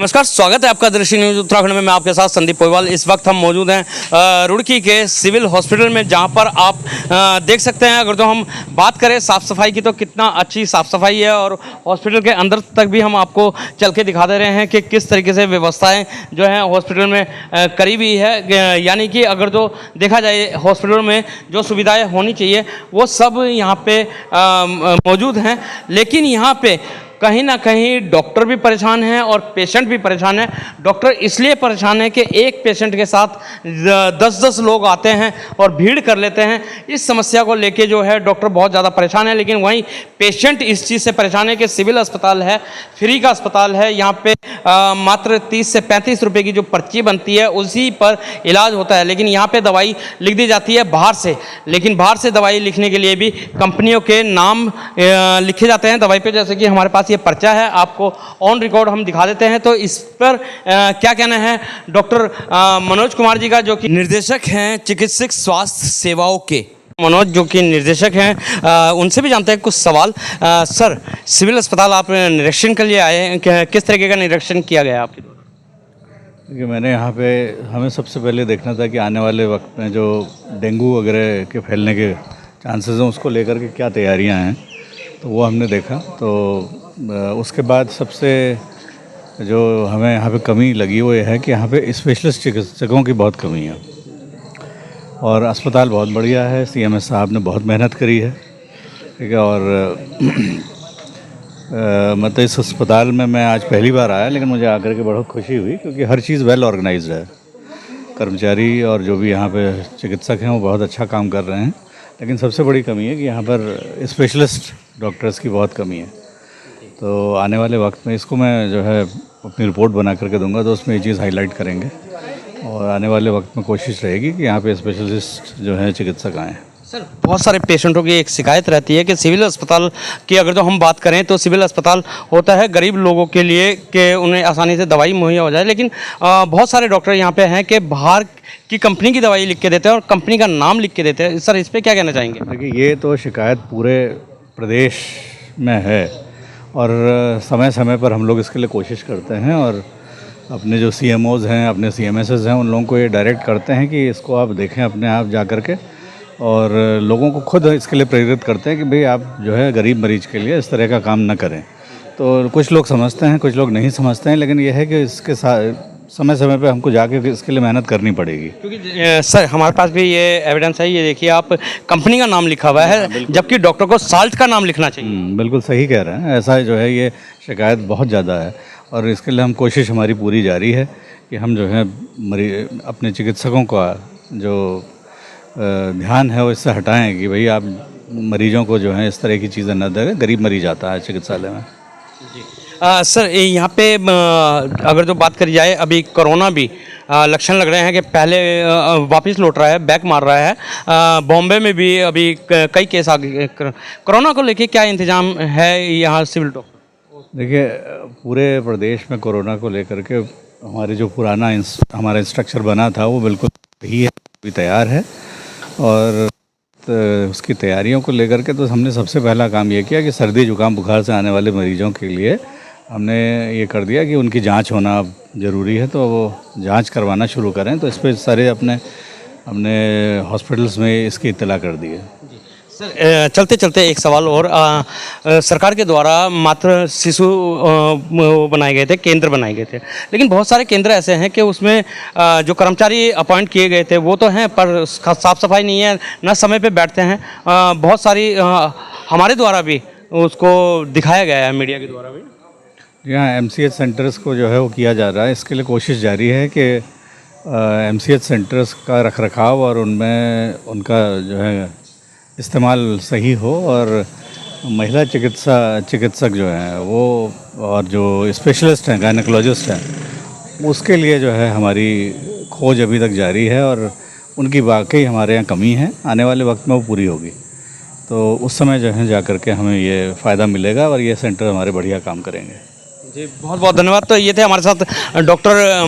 नमस्कार, स्वागत है आपका दृष्टि न्यूज उत्तराखंड में। मैं आपके साथ संदीप पोईवाल। इस वक्त हम मौजूद हैं रुड़की के सिविल हॉस्पिटल में, जहां पर आप देख सकते हैं। अगर तो हम बात करें साफ़ सफाई की, तो कितना अच्छी साफ़ सफाई है, और हॉस्पिटल के अंदर तक भी हम आपको चल के दिखा दे रहे हैं कि किस तरीके से व्यवस्थाएं जो हैं हॉस्पिटल में करी हुई है। यानी कि अगर तो देखा जाए, हॉस्पिटल में जो सुविधाएँ होनी चाहिए वो सब यहाँ पर मौजूद हैं, लेकिन यहाँ पर कहीं ना कहीं डॉक्टर भी परेशान हैं और पेशेंट भी परेशान हैं। डॉक्टर इसलिए परेशान है कि एक पेशेंट के साथ 10-10 लोग आते हैं और भीड़ कर लेते हैं। इस समस्या को लेके जो है डॉक्टर बहुत ज़्यादा परेशान है, लेकिन वहीं पेशेंट इस चीज़ से परेशान है कि सिविल अस्पताल है, फ्री का अस्पताल है, यहाँ पे मात्र 30 से 35 रुपये की जो पर्ची बनती है उसी पर इलाज होता है। लेकिन यहाँ पर दवाई लिख दी जाती है बाहर से, लेकिन बाहर से दवाई लिखने के लिए भी कंपनियों के नाम लिखे जाते हैं दवाई पे। जैसे कि हमारे पास ये पर्चा है, आपको ऑन रिकॉर्ड हम दिखा देते हैं। तो इस पर क्या कहना है डॉक्टर मनोज कुमार जी का, जो कि निर्देशक हैं चिकित्सक स्वास्थ्य सेवाओं के। मनोज जो कि निर्देशक हैं, उनसे भी जानते हैं कुछ सवाल। सर, सिविल अस्पताल आप निरीक्षण के लिए आए हैं, किस तरीके का निरीक्षण किया गया आपके द्वारा? देखिए, मैंने यहाँ पे हमें सबसे पहले देखना था कि आने वाले वक्त में जो डेंगू वगैरह के फैलने के चांसेस हैं उसको लेकर के क्या तैयारियाँ हैं, तो वो हमने देखा। तो उसके बाद सबसे जो हमें यहाँ पे कमी लगी वो ये है कि यहाँ पे स्पेशलिस्ट चिकित्सकों की बहुत कमी है, और अस्पताल बहुत बढ़िया है। सीएमएस साहब ने बहुत मेहनत करी है, ठीक है। और मतलब इस अस्पताल में मैं आज पहली बार आया, लेकिन मुझे आकर के बहुत खुशी हुई, क्योंकि हर चीज़ वेल ऑर्गेनाइज्ड है। कर्मचारी और जो भी यहाँ पे चिकित्सक हैं वो बहुत अच्छा काम कर रहे हैं। लेकिन सबसे बड़ी कमी है कि यहाँ पर स्पेशलिस्ट डॉक्टर्स की बहुत कमी है। तो आने वाले वक्त में इसको मैं जो है अपनी रिपोर्ट बना करके दूंगा, तो उसमें ये चीज़ हाईलाइट करेंगे, और आने वाले वक्त में कोशिश रहेगी कि यहाँ पे स्पेशलिस्ट जो है चिकित्सक आएँ। सर, बहुत सारे पेशेंटों की एक शिकायत रहती है कि सिविल अस्पताल की अगर तो हम बात करें तो सिविल अस्पताल होता है गरीब लोगों के लिए कि उन्हें आसानी से दवाई मुहैया हो जाए, लेकिन बहुत सारे डॉक्टर यहाँ पे हैं कि बाहर की कंपनी की दवाई लिख के देते हैं और कंपनी का नाम लिख के देते हैं। सर, इस पर क्या कहना चाहेंगे? देखिए, ये तो शिकायत पूरे प्रदेश में है, और समय समय पर हम लोग इसके लिए कोशिश करते हैं, और अपने जो CMOs हैं, अपने CMSs हैं, उन लोगों को ये डायरेक्ट करते हैं कि इसको आप देखें अपने आप जा कर के, और लोगों को खुद इसके लिए प्रेरित करते हैं कि भाई आप जो है गरीब मरीज के लिए इस तरह का काम न करें। तो कुछ लोग समझते हैं, कुछ लोग नहीं समझते हैं, लेकिन यह है कि इसके साथ समय समय पे हमको जाके इसके लिए मेहनत करनी पड़ेगी। क्योंकि सर, हमारे पास भी ये एविडेंस है, ये देखिए, आप कंपनी का नाम लिखा हुआ है, जबकि डॉक्टर को साल्ट का नाम लिखना चाहिए। बिल्कुल सही कह रहे हैं। ऐसा जो है ये शिकायत बहुत ज़्यादा है, और इसके लिए हम कोशिश हमारी पूरी जारी है कि हम जो है अपने चिकित्सकों का जो ध्यान है वो इससे हटाएं कि भाई आप मरीजों को जो है इस तरह की चीज़ें न दें। गरीब मरीज आता है चिकित्सालय में। सर, यहाँ पे अगर जो बात करी जाए, अभी कोरोना भी लक्षण लग रहे हैं कि पहले वापस लौट रहा है, बैक मार रहा है। बॉम्बे में भी अभी कई केस आ गए। कोरोना को लेके क्या इंतजाम है यहाँ सिविल डॉक्टर? देखिए, पूरे प्रदेश में कोरोना को लेकर के हमारे जो पुराना हमारा स्ट्रक्चर बना था वो बिल्कुल सही है, भी तैयार है। और उसकी तैयारियों को लेकर के तो हमने सबसे पहला काम ये किया कि सर्दी जुकाम बुखार से आने वाले मरीजों के लिए हमने ये कर दिया कि उनकी जांच होना ज़रूरी है, तो वो जांच करवाना शुरू करें। तो इस पर सारे अपने हॉस्पिटल्स में इसकी इत्तला कर दी है। सर, चलते चलते एक सवाल और। सरकार के द्वारा मात्र शिशु बनाए गए थे, केंद्र बनाए गए थे, लेकिन बहुत सारे केंद्र ऐसे हैं कि उसमें जो कर्मचारी अपॉइंट किए गए थे वो तो हैं, पर साफ़ सफाई नहीं है, न समय पे बैठते हैं। बहुत सारी हमारे द्वारा भी उसको दिखाया गया है, मीडिया के द्वारा भी। जी हाँ, MCH सेंटर्स को जो है वो किया जा रहा है। इसके लिए कोशिश जारी है कि MCH सेंटर्स का रखरखाव और उनमें उनका जो है इस्तेमाल सही हो, और महिला चिकित्सक जो हैं वो, और जो स्पेशलिस्ट हैं, गायनेकोलॉजिस्ट हैं, उसके लिए जो है हमारी खोज अभी तक जारी है, और उनकी वाकई हमारे यहाँ कमी है। आने वाले वक्त में वो पूरी होगी, तो उस समय जो है जा कर के हमें ये फ़ायदा मिलेगा, और ये सेंटर हमारे बढ़िया काम करेंगे। जी बहुत बहुत धन्यवाद। तो ये थे हमारे साथ डॉक्टर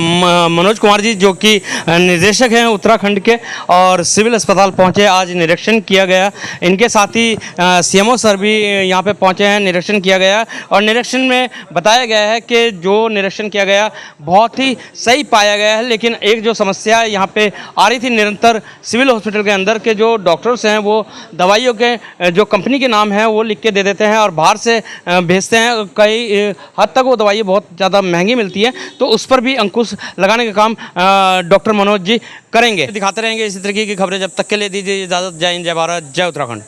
मनोज कुमार जी, जो कि निदेशक हैं उत्तराखंड के, और सिविल अस्पताल पहुंचे, आज निरीक्षण किया गया। इनके साथ ही सीएमओ सर भी यहाँ पे पहुंचे हैं, निरीक्षण किया गया, और निरीक्षण में बताया गया है कि जो निरीक्षण किया गया बहुत ही सही पाया गया है। लेकिन एक जो समस्या यहाँ पे आ रही थी निरंतर, सिविल हॉस्पिटल के अंदर के जो डॉक्टर्स हैं वो दवाइयों के जो कंपनी के नाम हैं वो लिख के दे देते हैं और बाहर से भेजते हैं। कई हद तक वो दवाइयाँ बहुत ज़्यादा महंगी मिलती है, तो उस पर भी अंकुश लगाने का काम डॉक्टर मनोज जी करेंगे। दिखाते रहेंगे इसी तरीके की खबरें। जब तक के लिए दीजिए इजाज़त। जय हिंद, जय भारत, जय उत्तराखंड।